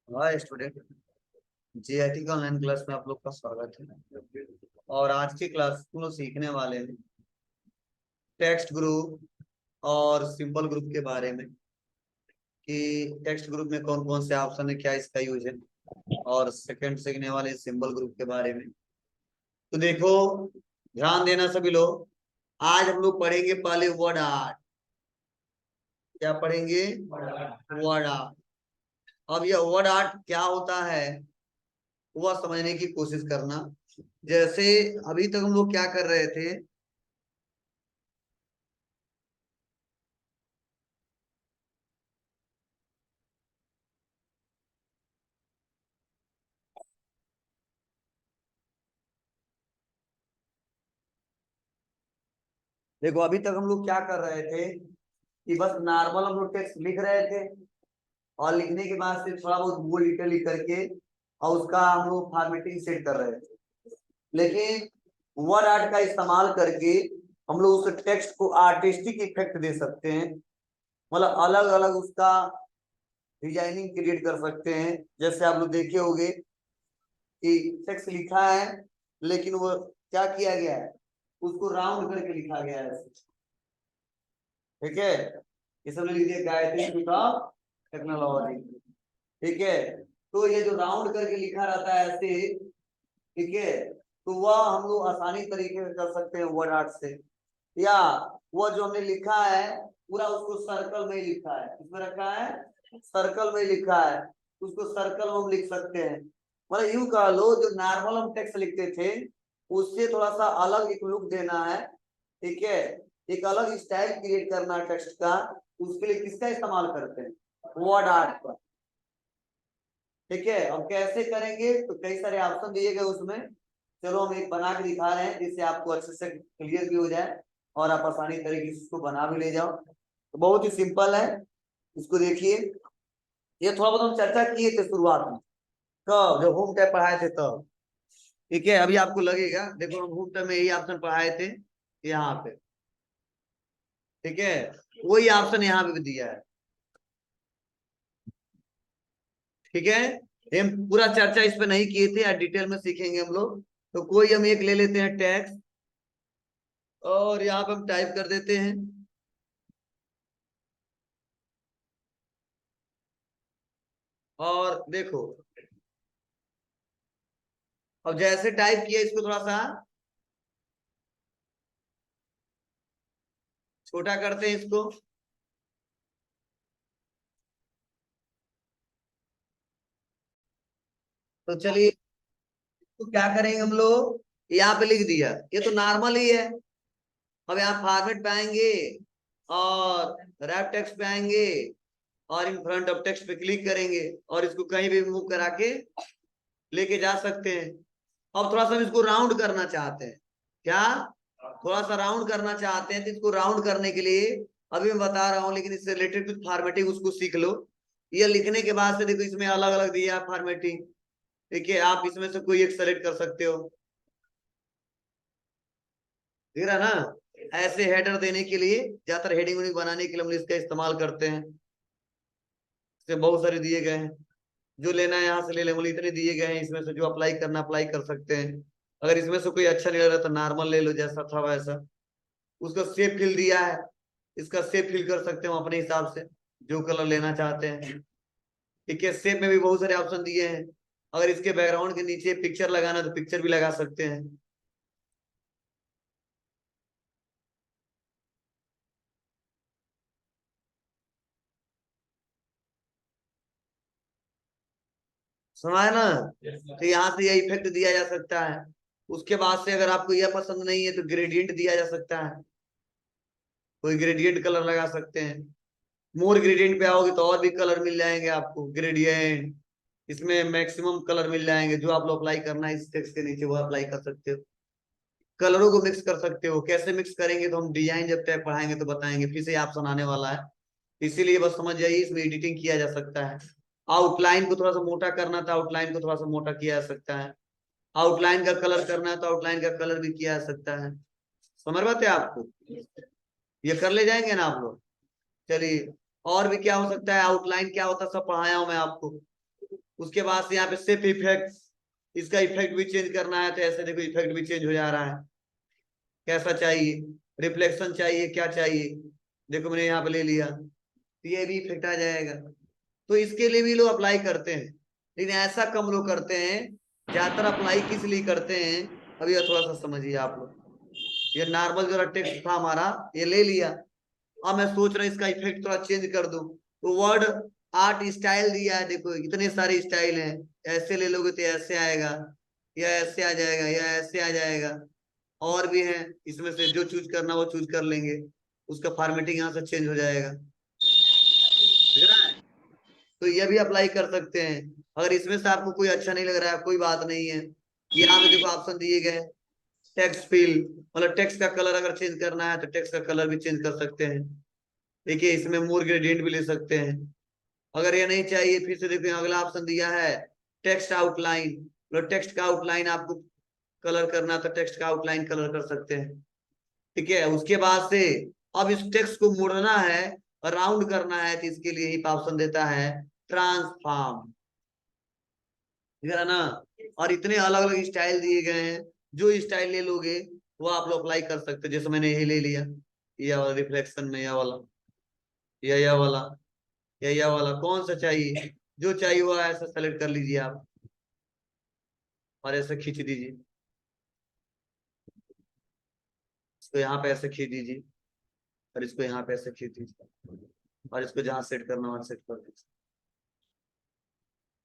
Hi student. GIT का online class में आप लोग का स्वागत है। और आज की क्लास हम लोग सीखने वाले हैं टेक्स्ट ग्रुप और सिंबल ग्रुप के बारे में कि टेक्स्ट ग्रुप में कौन कौन से ऑप्शन है, क्या इसका यूज है। और सेकंड सीखने वाले सिंबल ग्रुप के बारे में। तो देखो, ध्यान देना सभी लोग। आज हम लोग पढ़ेंगे पहले वर्ड आर्ट। क्या पढ़ेंगे? Word art. अब यह वर्ड आर्ट क्या होता है वह समझने की कोशिश करना। जैसे अभी तक हम लोग क्या कर रहे थे। देखो, अभी तक हम लोग क्या कर रहे थे कि बस नॉर्मल हम लोग टेक्स्ट लिख रहे थे और लिखने के बाद से थोड़ा बहुत बोल्ड इटैलिक करके और उसका हम लोग फॉर्मेटिंग सेट कर रहे थे। लेकिन वर्ड आर्ट का इस्तेमाल करके हम लोग उस टेक्स्ट को आर्टिस्टिक इफेक्ट दे सकते हैं। मतलब अलग अलग उसका डिजाइनिंग क्रिएट कर सकते हैं। जैसे आप लोग देखे होंगे कि टेक्स्ट लिखा है लेकिन वो क्या किया गया है, उसको राउंड करके लिखा गया है। ठीक है, ये सब लिख दिया गायत्री ऑफ टेक्नोलॉजी। ठीक है, तो ये जो राउंड करके लिखा रहता है ऐसे, ठीक है, तो वह हम लोग आसानी तरीके से कर सकते हैं वर्ड आर्ट से। या वो जो हमने लिखा है पूरा उसको सर्कल में ही लिखा है, इसमें रखा है सर्कल में ही लिखा है, उसको सर्कल में हम लिख सकते हैं। मतलब यूं कह लो, जो नॉर्मल हम टेक्स्ट लिखते थे उससे थोड़ा सा अलग एक लुक देना है। ठीक है, एक अलग स्टाइल क्रिएट करना है टेक्स्ट का। उसके लिए किसका इस्तेमाल करते हैं? वर्ड आर्ट का। ठीक है, अब कैसे करेंगे तो कई सारे ऑप्शन दिए गए उसमें। चलो हम एक बना के दिखा रहे हैं जिससे आपको अच्छे से क्लियर भी हो जाए और आप आसानी तरीके से इसको बना भी ले जाओ। तो बहुत ही सिंपल है, इसको देखिए। ये थोड़ा बहुत हम चर्चा किए थे शुरुआत में, कब जब होम टैब पढ़ाए थे तब। ठीक है, अभी आपको लगेगा, देखो हम होम टैब में यही ऑप्शन पढ़ाए थे यहाँ पे। ठीक है, वही ऑप्शन यहाँ पे भी दिया है। ठीक है, हम पूरा चर्चा इस पे नहीं किए थे, या डिटेल में सीखेंगे हम लोग। तो कोई हम एक ले लेते हैं टैक्स और यहाँ पे हम टाइप कर देते हैं। और देखो, अब जैसे टाइप किया इसको थोड़ा सा छोटा करते हैं इसको। तो चलिए, तो क्या करेंगे हम लोग, यहाँ पे लिख दिया, ये तो नॉर्मल ही है। अब यहाँ फॉर्मेट पे आएंगे और रैप टेक्स्ट पे आएंगे और इन फ्रंट ऑफ टेक्स्ट पे क्लिक करेंगे और इसको कहीं भी मूव करा के लेके जा सकते हैं। अब थोड़ा सा हम इसको राउंड करना चाहते हैं। क्या? थोड़ा सा राउंड करना चाहते हैं, तो इसको राउंड करने के लिए अभी मैं बता रहा हूँ, लेकिन इससे रिलेटेड कुछ फॉर्मेटिंग उसको सीख लो। ये लिखने के बाद से देखो इसमें अलग अलग दिया है फॉर्मेटिंग। ठीक है, आप इसमें से कोई एक सेलेक्ट कर सकते हो। दिख रहा ना? ऐसे हेडर देने के लिए, ज्यादातर हेडिंग वेडिंग बनाने के लिए हम इसका इस्तेमाल करते हैं। इससे बहुत सारे दिए गए हैं, जो लेना है यहाँ से ले लेंगे। इतने दिए गए हैं, इसमें से जो अप्लाई करना अप्लाई कर सकते हैं। अगर इसमें से कोई अच्छा नहीं लग रहा तो नॉर्मल ले लो, जैसा था वैसा। उसका सेप फिल दिया है, इसका सेप फिल कर सकते हो अपने हिसाब से, जो कलर लेना चाहते हैं। ठीक है, सेप में भी बहुत सारे ऑप्शन दिए हैं। अगर इसके बैकग्राउंड के नीचे पिक्चर लगाना तो पिक्चर भी लगा सकते हैं। समझ ना? तो यहाँ से यह इफेक्ट दिया जा सकता है। उसके बाद से अगर आपको यह पसंद नहीं है तो ग्रेडियंट दिया जा सकता है, कोई ग्रेडियंट कलर लगा सकते हैं। मोर ग्रेडियंट पे आओगे तो और भी कलर मिल जाएंगे आपको, ग्रेडियंट। इसमें मैक्सिमम कलर मिल जाएंगे, जो आप लोग अप्लाई करना है इस टेक्स्ट के नीचे वो अप्लाई कर सकते हो। कलरों को मिक्स कर सकते हो, कैसे मिक्स करेंगे तो हम डिजाइन जब टैग पढ़ाएंगे तो बताएंगे, फिर से ऑप्शन आने वाला है। इसीलिए बस समझ जाइए, इसमें एडिटिंग किया जा सकता है। आउटलाइन को थोड़ा सा मोटा करना था, आउटलाइन को थोड़ा सा मोटा किया जा सकता है। आउटलाइन का कलर करना है तो आउटलाइन का कलर भी किया जा सकता है। समझ बात है आपको? ये कर ले जाएंगे ना आप लोग? चलिए, और भी क्या हो सकता है, आउटलाइन क्या होता है सब पढ़ाया हूं मैं आपको। उसके बाद से यहाँ पे सेफ इफेक्ट, इसका इफेक्ट भी चेंज करना है तो ऐसे देखो इफेक्ट भी चेंज हो जा रहा है। कैसा चाहिए, रिफ्लेक्शन चाहिए, क्या चाहिए, देखो मैंने यहाँ पे ले लिया तो ये भी इफेक्ट आ जाएगा। तो इसके लिए भी लोग अप्लाई करते हैं, लेकिन ऐसा कम लोग करते हैं। ज्यादातर अप्लाई किस लिए करते हैं, अभी ये थोड़ा सा समझिए आप लोग। ये नॉर्मल जो टेक्स्ट था हमारा ये ले लिया, अब मैं सोच रहा हूँ इसका इफेक्ट थोड़ा चेंज कर दूं, तो वर्ड आर्ट स्टाइल दिया है, देखो इतने सारे स्टाइल हैं। ऐसे ले लोगे तो ऐसे आएगा, या ऐसे आ जाएगा, या ऐसे आ जाएगा, और भी है। इसमें से जो चूज करना वो चूज कर लेंगे, उसका फॉर्मेटिंग यहाँ से चेंज हो जाएगा, समझ रहा है। तो ये भी अप्लाई कर सकते हैं। अगर इसमें से आपको कोई अच्छा नहीं लग रहा है, कोई बात नहीं है, यहाँ पे देखो ऑप्शन दिए गए, टेक्स्ट फिल, मतलब टेक्स्ट का कलर अगर चेंज करना है तो टेक्स्ट का कलर भी चेंज कर सकते हैं। देखिए इसमें मोर ग्रेडियंट भी ले सकते हैं। अगर ये नहीं चाहिए, फिर से देखो यहाँ अगला ऑप्शन दिया है टेक्स्ट आउटलाइन, मतलब टेक्स्ट का आउटलाइन आपको कलर करना तो टेक्स्ट का आउटलाइन कलर कर सकते हैं। ठीक है, उसके बाद से अब इस टेक्स्ट को मोड़ना है, राउंड करना है, तो इसके लिए ही ऑप्शन देता है ट्रांसफॉर्म, ठीक है ना। और इतने अलग अलग स्टाइल दिए गए हैं, जो स्टाइल ले लोगे वो आप लोग अप्लाई कर सकते हो। जैसे मैंने यही ले लिया, ये वाला रिफ्लेक्शन में, या वाला, या वाला, या वाला, कौन सा चाहिए, जो चाहिए वो ऐसा सेलेक्ट कर लीजिए आप, और ऐसे खींच दीजिए, इसको यहाँ पे ऐसे खींच दीजिए, और इसको यहाँ पे ऐसे खींच दीजिए, और इसको जहाँ सेट करना वहां सेट कर दीजिए।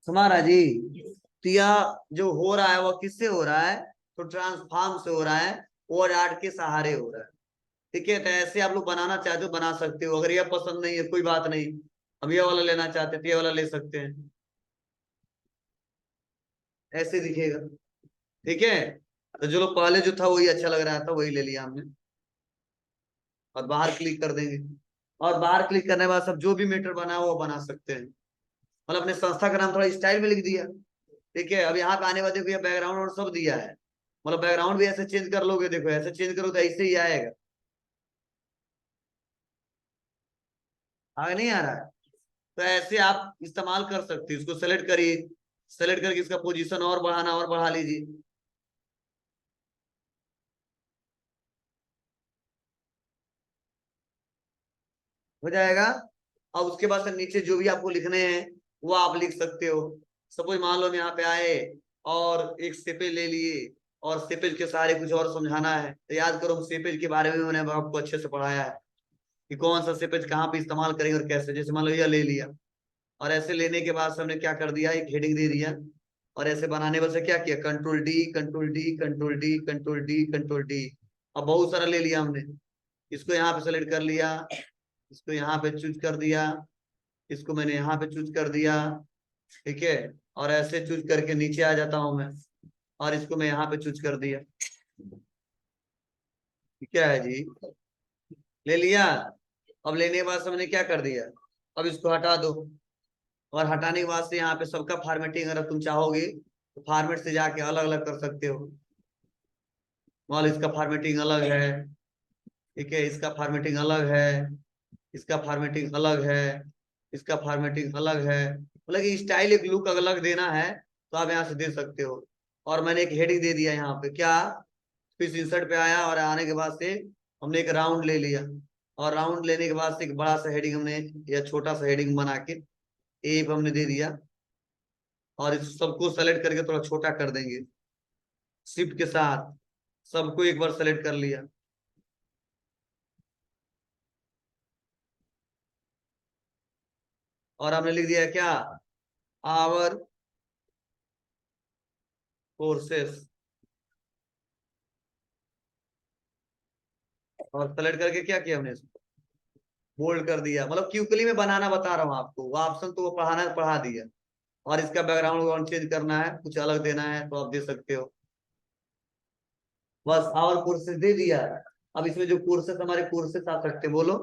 तुम्हारा जी, तो यह जो हो रहा है वो किससे हो रहा है, तो ट्रांसफॉर्म से हो रहा है, और आर्ट के सहारे हो रहा है। ठीक है, तो ऐसे आप लोग बनाना चाहते हो बना सकते हो। अगर ये पसंद नहीं है कोई बात नहीं, हम ये वाला लेना चाहते हैं तो ये वाला ले सकते हैं, ऐसे दिखेगा। ठीक है, तो जो लोग पहले जो था वही अच्छा लग रहा था वही ले लिया हमने, और बाहर क्लिक कर देंगे। और बाहर क्लिक करने के बाद सब जो भी मीटर बना वो बना सकते हैं। मतलब अपने संस्था का नाम थोड़ा स्टाइल में लिख दिया। ठीक है, अब यहाँ पे आने बाद देखो ये बैकग्राउंड और सब दिया है, मतलब बैकग्राउंड भी ऐसे चेंज कर लोगे, देखो ऐसे चेंज करो तो ऐसे ही आएगा। आगे नहीं आ रहा है, तो ऐसे आप इस्तेमाल कर सकते हो। इसको सेलेक्ट करिए, सेलेक्ट करके इसका पोजीशन और बढ़ाना और बढ़ा लीजिए। हो जाएगा। अब उसके बाद से नीचे जो भी आपको लिखने हैं वो आप लिख सकते हो। सपोज मान लो हम यहाँ पे आए और एक सेपेज ले लिए, और सेपेज के सहारे कुछ और समझाना है, तो याद करो सेपेज के बारे में मैंने आपको अच्छे से पढ़ाया है कि कौन सा सेपेज कहाँ पे इस्तेमाल करेंगे और कैसे। जैसे मान लो यह ले लिया, और ऐसे लेने के बाद से हमने क्या कर दिया, एक हेडिंग दे दिया, और ऐसे बनाने पर से क्या किया, control D, control D, control D, control D, control D. अब बहुत सारा ले लिया हमने, इसको यहाँ पे सेलेक्ट कर लिया, इसको यहाँ पे चूज कर दिया, इसको मैंने यहाँ पे चूज कर दिया। ठीक है, और ऐसे चूज करके नीचे आ जाता हूं मैं, और इसको मैं यहाँ पे चूज कर दिया। क्या है जी, ले लिया। अब लेने के बाद से मैंने क्या कर दिया, अब इसको हटा दो, और हटाने के बाद से यहाँ पे सबका फॉर्मेटिंग अगर तुम चाहोगे तो फॉर्मेट से जाके अलग अलग कर सकते हो। मान लो इसका फॉर्मेटिंग अलग है, ठीक है, इसका फॉर्मेटिंग अलग है, इसका फॉर्मेटिंग अलग है, इसका फॉर्मेटिंग अलग है, मतलब कि स्टाइल एक लुक अलग देना है तो आप यहाँ से दे सकते हो। और मैंने एक हेडिंग दे दिया यहाँ पे, क्या, फिर इंसर्ट पे आया, और आने के बाद से हमने एक राउंड ले लिया, और राउंड लेने के बाद से एक बड़ा सा हेडिंग हमने, या छोटा सा हेडिंग बना के ए पे हमने दे दिया, और इस सबको सेलेक्ट करके थोड़ा छोटा कर देंगे शिफ्ट के साथ, सबको एक बार सेलेक्ट कर लिया, और हमने लिख दिया क्या, आवर कोर्सेस, और सेलेक्ट करके क्या किया हमने, बोल्ड कर दिया। मतलब क्यूकली में बनाना बता रहा हूँ आपको, वो ऑप्शन तो वो पढ़ाना पढ़ा दिया। और इसका बैकग्राउंड चेंज करना है, कुछ अलग देना है तो आप दे सकते हो। बस और कोर्सेज दे दिया। अब इसमें जो कोर्सेज हमारे कोर्सेज आ सकते हैं, बोलो,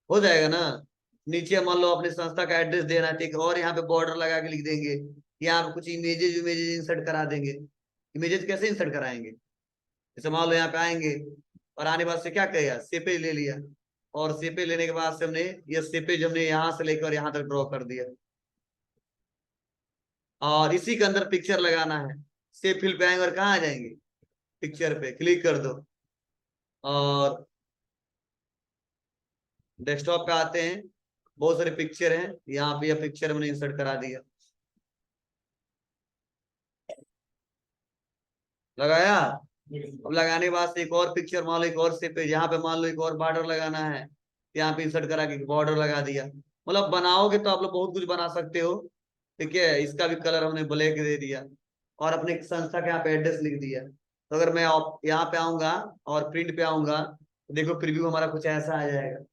हो जाएगा ना। नीचे मान लो अपने संस्था का एड्रेस देना है, ठीक है, और यहाँ पे बॉर्डर लगा के लिख देंगे। यहाँ पे कुछ इमेजेस इमेजेस इंसर्ट करा देंगे। इमेजेस कैसे इंसर्ट कराएंगे, जैसे मान लो यहाँ पे आएंगे, और आने बाद से क्या कहेगा, सेपेज ले लिया, और सेपेज लेने के बाद से हमने ये सेपेज हमने यहाँ से लेकर यहाँ तक ड्रॉ कर दिया। और इसी के अंदर पिक्चर लगाना है। सेव फिल पे आएंगे और कहाँ आ जाएंगे, पिक्चर पे क्लिक कर दो और डेस्कटॉप पे आते हैं। बहुत सारे पिक्चर हैं, यहाँ पे यह पिक्चर मैंने इंसर्ट करा दिया, लगाया। अब लगाने के बाद से एक और पिक्चर मान लो, एक और से पे यहाँ पे मान लो एक और बॉर्डर लगाना है, यहाँ पे इंसर्ट करा के बॉर्डर लगा दिया। मतलब बनाओगे तो आप लोग बहुत कुछ बना सकते हो। ठीक है, इसका भी कलर हमने ब्लैक दे दिया और अपने संस्था का यहाँ पे एड्रेस लिख दिया। तो अगर मैं यहाँ पे आऊंगा और प्रिंट पे आऊंगा तो देखो प्रीव्यू हमारा कुछ ऐसा आ जाएगा,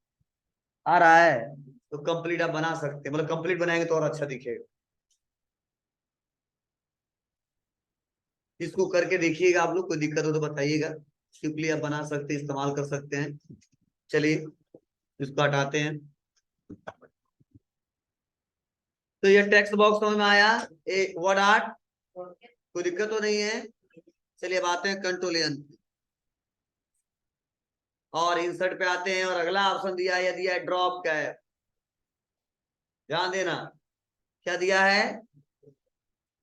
आ रहा है। तो कंप्लीट आप बना सकते हैं, मतलब कंप्लीट बनाएंगे तो और अच्छा दिखेगा। इसको करके देखिएगा, आप लोग कोई दिक्कत हो तो बताइएगा। सिंपली आप बना सकते हैं, इस्तेमाल कर सकते हैं। चलिए इसको हटाते हैं। तो ये टेक्स्ट बॉक्स समझ में आया, एक वर्ड आर्ट, कोई दिक्कत तो नहीं है। चलिए अब आते हैं कंट्रोल एन और इंसर्ट पे आते हैं और अगला ऑप्शन दिया है, दिया है ड्रॉप कैप। ध्यान देना, क्या दिया है,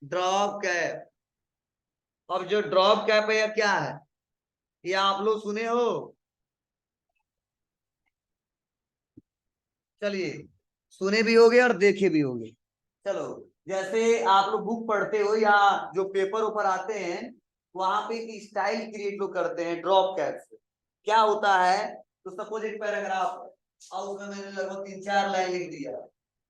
ड्रॉप कैप। अब जो ड्रॉप कैप है यह क्या है, ये आप लोग सुने हो। चलिए सुने भी होगे और देखे भी होगे। चलो, जैसे आप लोग बुक पढ़ते हो या जो पेपर ऊपर आते हैं, वहां पे एक स्टाइल क्रिएट लोग करते हैं ड्रॉप कैप से। क्या होता है, तो सपोज एक पैराग्राफ है और उसमें मैंने लगभग 3-4 लाइन लिख दिया,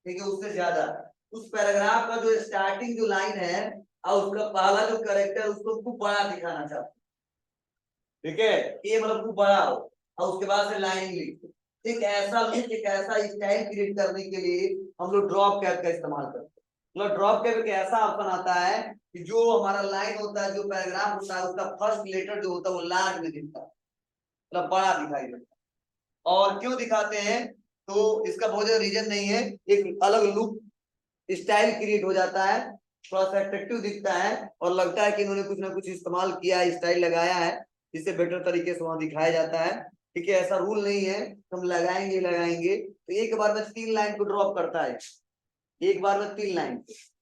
ठीक है, उससे ज्यादा। उस पैराग्राफ का जो स्टार्टिंग जो लाइन है और उसका पहला जो कैरेक्टर उसको खूब बड़ा दिखाना चाहते हैं। ठीक है, ये मतलब खूब बड़ा हो और उसके बाद से लाइन लिख। एक ऐसा लिख, एक ऐसा स्टाइल क्रिएट करने के लिए हम लोग ड्रॉप कैप का इस्तेमाल करते हैं। मतलब ड्रॉप कैप एक ऐसा ऑप्शन आता है कि जो हमारा लाइन होता है, जो पैराग्राफ होता है, उसका फर्स्ट लेटर जो होता है वो लार्ज में दिखता है, मतलब बड़ा दिखाई देता है। और क्यों दिखाते हैं, तो इसका बहुत ज्यादा रीजन नहीं है, एक अलग लुक स्टाइल क्रिएट हो जाता है, थोड़ा सा अट्रैक्टिव दिखता है और लगता है कि इन्होंने कुछ ना कुछ इस्तेमाल किया है, स्टाइल लगाया है, जिससे बेटर तरीके से वहां दिखाया जाता है। ठीक है, ऐसा रूल नहीं है हम लगाएंगे लगाएंगे। तो एक बार में 3 लाइन को ड्रॉप करता है, एक बार में 3 लाइन,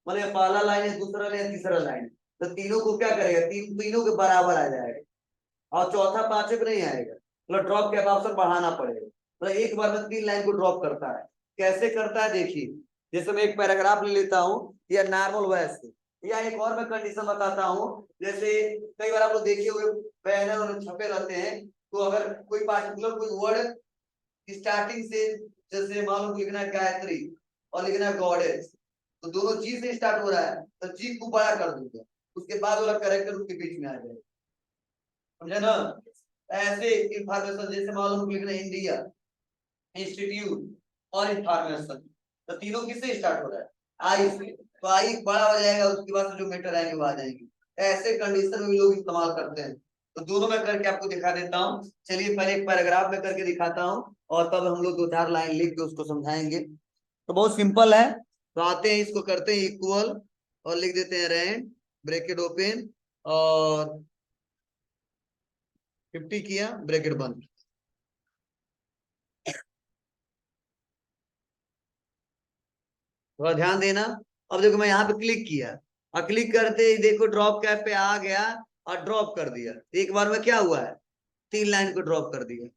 मतलब पहला लाइन है, दूसरा लाइन, तीसरा लाइन, तो तीनों को क्या करेगा, तीनों के बराबर आ जाएगा और चौथा पांचवे पे नहीं आएगा। मतलब ड्रॉप कैप ऑप्शन बढ़ाना पड़ेगा। मतलब एक बार में 3 लाइन को ड्रॉप करता है। कैसे करता है देखिए, जैसे मैं एक पैराग्राफ ले लेता हूँ या नॉर्मल वॉइस से, या एक और मैं कंडीशन बताता हूँ। जैसे कई बार आप लोग देखे हुए बैनर और छपे रहते हैं, तो अगर कोई पार्टिकुलर कोई वर्ड स्टार्टिंग से, जैसे मान लो लिखना है गायत्री और लिखना है गॉडेस, तो दोनों जी से स्टार्ट हो रहा है, तो जी को बड़ा कर दूंगा, उसके बाद वाला करेक्टर उसके बीच में आ जाएगा। समझे ना। ऐसे इंफॉर्मेशन जैसे मालूम लिखना इंडिया इंस्टीट्यूट और इंफॉर्मेशन, तो तीनों किससे स्टार्ट हो रहा है, आई से, तो आई बड़ा हो जाएगा, उसके बाद जो मैटर आएंगे वो आ जाएंगे। ऐसे कंडीशन में भी लोग इस्तेमाल करते हैं। तो दोनों में करके आपको दिखा देता हूँ। चलिए पहले एक पैराग्राफ में करके दिखाता हूँ और तब हम लोग 2-4 लाइन लिख के उसको समझाएंगे। तो बहुत सिंपल है। तो आते हैं, इसको करते हैं इक्वल और लिख देते हैं रेंट ब्रैकेट ओपन और 50 किया ब्रैकेट बंद। थोड़ा ध्यान देना। अब देखो मैं यहाँ पे क्लिक किया और क्लिक करते ही देखो ड्रॉप कैप पे आ गया और ड्रॉप कर दिया। एक बार में क्या हुआ है, 3 लाइन को ड्रॉप कर दिया।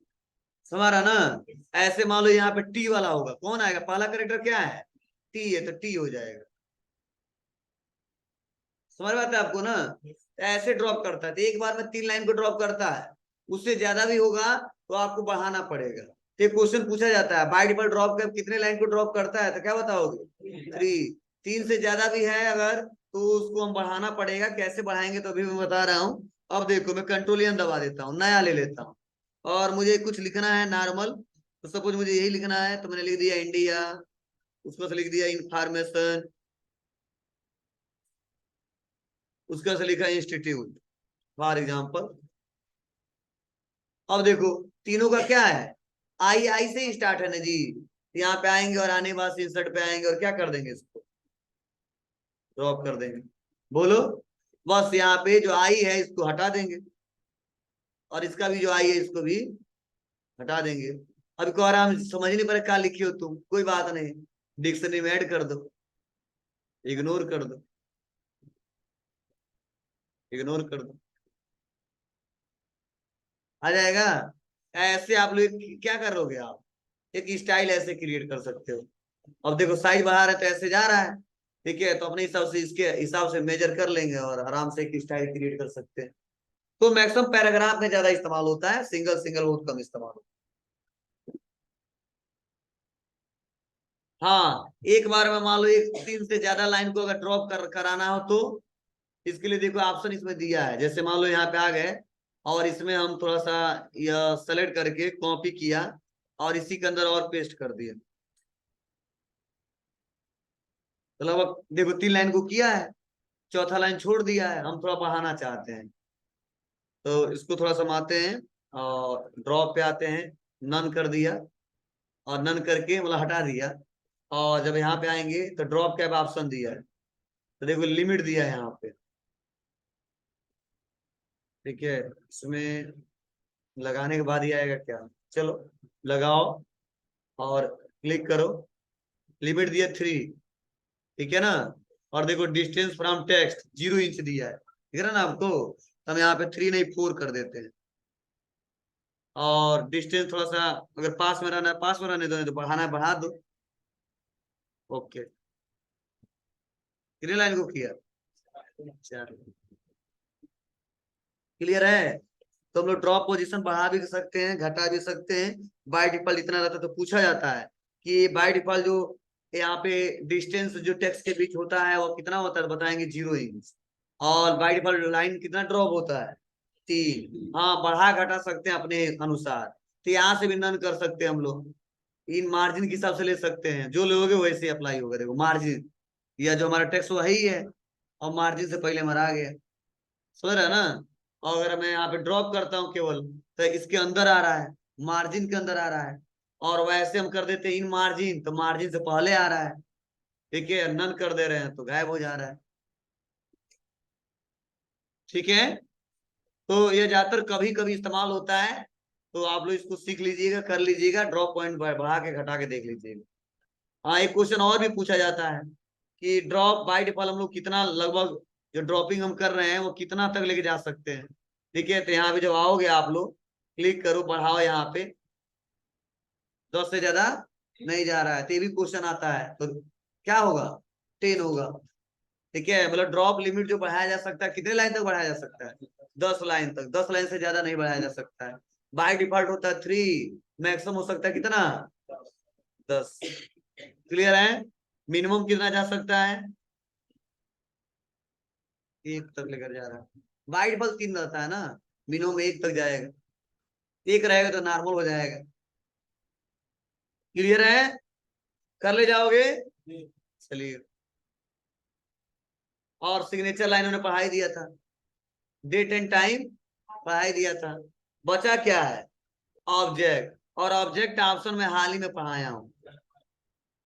समझ रहा ना। ऐसे मान लो यहाँ पे टी वाला होगा, कौन आएगा, पहला करेक्टर क्या है, टी है, तो टी हो जाएगा। समझ बात है आपको ना। ऐसे ड्रॉप करता है, तो एक बार में 3 लाइन को ड्रॉप करता है। उससे ज्यादा भी होगा तो आपको बढ़ाना पड़ेगा। तो क्वेश्चन पूछा जाता है बाय डिफॉल्ट ड्रॉप कैप कितने लाइन को ड्रॉप करता है, तो क्या बताओगे, 3। 3 से ज्यादा भी है अगर, तो उसको हम बढ़ाना पड़ेगा। कैसे बढ़ाएंगे तो अभी मैं बता रहा हूँ। अब देखो मैं कंट्रोल एन दबा देता हूँ, नया ले लेता हूँ और मुझे कुछ लिखना है नॉर्मल। तो सपोज मुझे यही लिखना है, तो मैंने लिख दिया इंडिया, उसको से लिख दिया इंफॉर्मेशन, उसका से लिखा इंस्टीट्यूट फॉर एग्जाम्पल। अब देखो तीनों का क्या है, आई आई से ही स्टार्ट है ना जी। यहाँ पे आएंगे और आने बाद इंसर्ट पे आएंगे और क्या कर देंगे, इसको ड्रॉप कर देंगे। बोलो, बस यहाँ पे जो आई है इसको हटा देंगे और इसका भी जो आई है इसको भी हटा देंगे। अब को आराम समझ नहीं पड़े क्या लिखी हो तुम, कोई बात नहीं, डिक्शनरी में ऐड कर दो, इग्नोर कर दो। इग्नोर कर दो, आ जाएगा। ऐसे आप लोग क्या करोगे, आप एक स्टाइल ऐसे क्रिएट कर सकते हो। अब देखो साइज बढ़ा रहे तो ऐसे जा रहा है, ठीक है, तो अपने हिसाब से इसके हिसाब से मेजर कर लेंगे और आराम से एक स्टाइल क्रिएट कर सकते हैं। तो मैक्सिमम पैराग्राफ में ज्यादा इस्तेमाल होता है, सिंगल सिंगल बहुत कम इस्तेमाल होता है। हाँ, एक बार में मान लो एक 3 से ज्यादा लाइन को अगर ड्रॉप कराना हो तो इसके लिए देखो ऑप्शन इसमें दिया है। जैसे मान लो यहाँ पे आ गए और इसमें हम थोड़ा सा यह सेलेक्ट करके कॉपी किया और इसी के अंदर और पेस्ट कर दिया, तो लगभग देखो 3 लाइन को किया है, चौथा लाइन छोड़ दिया है, हम थोड़ा बढ़ाना चाहते हैं तो इसको थोड़ा सा मारते हैं और ड्रॉप पे आते हैं, नन कर दिया और नन करके मतलब हटा दिया। और जब यहाँ पे आएंगे तो ड्रॉप कैप ऑप्शन दिया है, तो देखो लिमिट दिया है यहाँ पे, ठीक है। इसमें लगाने के बाद ही आएगा क्या, चलो लगाओ और क्लिक करो, लिमिट दिया 3, ठीक है ना। और देखो डिस्टेंस फ्रॉम टेक्स्ट 0 इंच दिया है, ठीक है ना आपको, तो हम यहाँ पे 3 नहीं 4 कर देते हैं। और डिस्टेंस थोड़ा सा अगर पास में रहना है पास में रहने दो, नहीं तो बढ़ाना है बढ़ा दो। ओके, कितने लाइन को किया, 4, क्लियर है। तो हम लोग ड्रॉप पोजीशन बढ़ा भी सकते हैं घटा भी सकते हैं। बाय डिफॉल्ट इतना रहता है, तो पूछा जाता है कि बाय डिफॉल्ट जो यहाँ पे डिस्टेंस जो टेक्स्ट के बीच होता है वो कितना होता है, तो बताएंगे 0 इंच। और बाय डिफॉल्ट लाइन कितना ड्रॉप होता है, 3। हाँ, बढ़ा घटा सकते हैं अपने अनुसार, तो यहाँ से भी नन कर सकते हैं हम लोग। इन मार्जिन के हिसाब से ले सकते हैं, जो लोगे वैसे अप्लाई होगा। देखो मार्जिन या जो हमारा टेक्स्ट वही है और मार्जिन से पहले हमारा आ गया, समझ रहा है ना। और अगर मैं यहाँ पे ड्रॉप करता हूँ केवल, तो इसके अंदर आ रहा है, मार्जिन के अंदर आ रहा है। और वैसे हम कर देते हैं इन मार्जिन, तो मार्जिन से पहले आ रहा है, ठीक है। नन कर दे रहे हैं तो गायब हो जा रहा है, ठीक है। तो ये ज्यादातर कभी कभी इस्तेमाल होता है, तो आप लोग इसको सीख लीजिएगा, कर लीजिएगा, ड्रॉप पॉइंट बढ़ा के घटा के देख लीजिएगा। हाँ, एक क्वेश्चन और भी पूछा जाता है कि ड्रॉप बाय डिफॉल्ट हम लोग कितना, लगभग जो ड्रॉपिंग हम कर रहे हैं वो कितना तक लेके जा सकते हैं, ठीक है। तो यहाँ पे जब आओगे आप लोग क्लिक करो, बढ़ाओ यहाँ पे, 10 से ज्यादा नहीं जा रहा है, तो ये भी क्वेश्चन आता है, तो क्या होगा, 10 होगा, ठीक है। मतलब ड्रॉप लिमिट जो बढ़ाया जा सकता है, कितने लाइन तक बढ़ाया जा सकता है, 10 लाइन तक, 10 लाइन से ज्यादा नहीं बढ़ाया जा सकता है। बाय डिफॉल्ट होता है 3, मैक्सिमम हो सकता है कितना, 10, क्लियर है। मिनिमम कितना जा सकता है, 1 तक लेकर जा रहा है। बाय डिफॉल्ट 3 रहता है ना, मिनिमम 1 तक जाएगा, 1 रहेगा तो नॉर्मल हो जाएगा, क्लियर है, कर ले जाओगे, चलिए। और सिग्नेचर लाइन उन्होंने पढ़ा ही दिया था, डेट एंड टाइम पढ़ा ही दिया था। बचा क्या है, ऑब्जेक्ट, और ऑब्जेक्ट ऑप्शन में हाल ही में पढ़ाया हूं,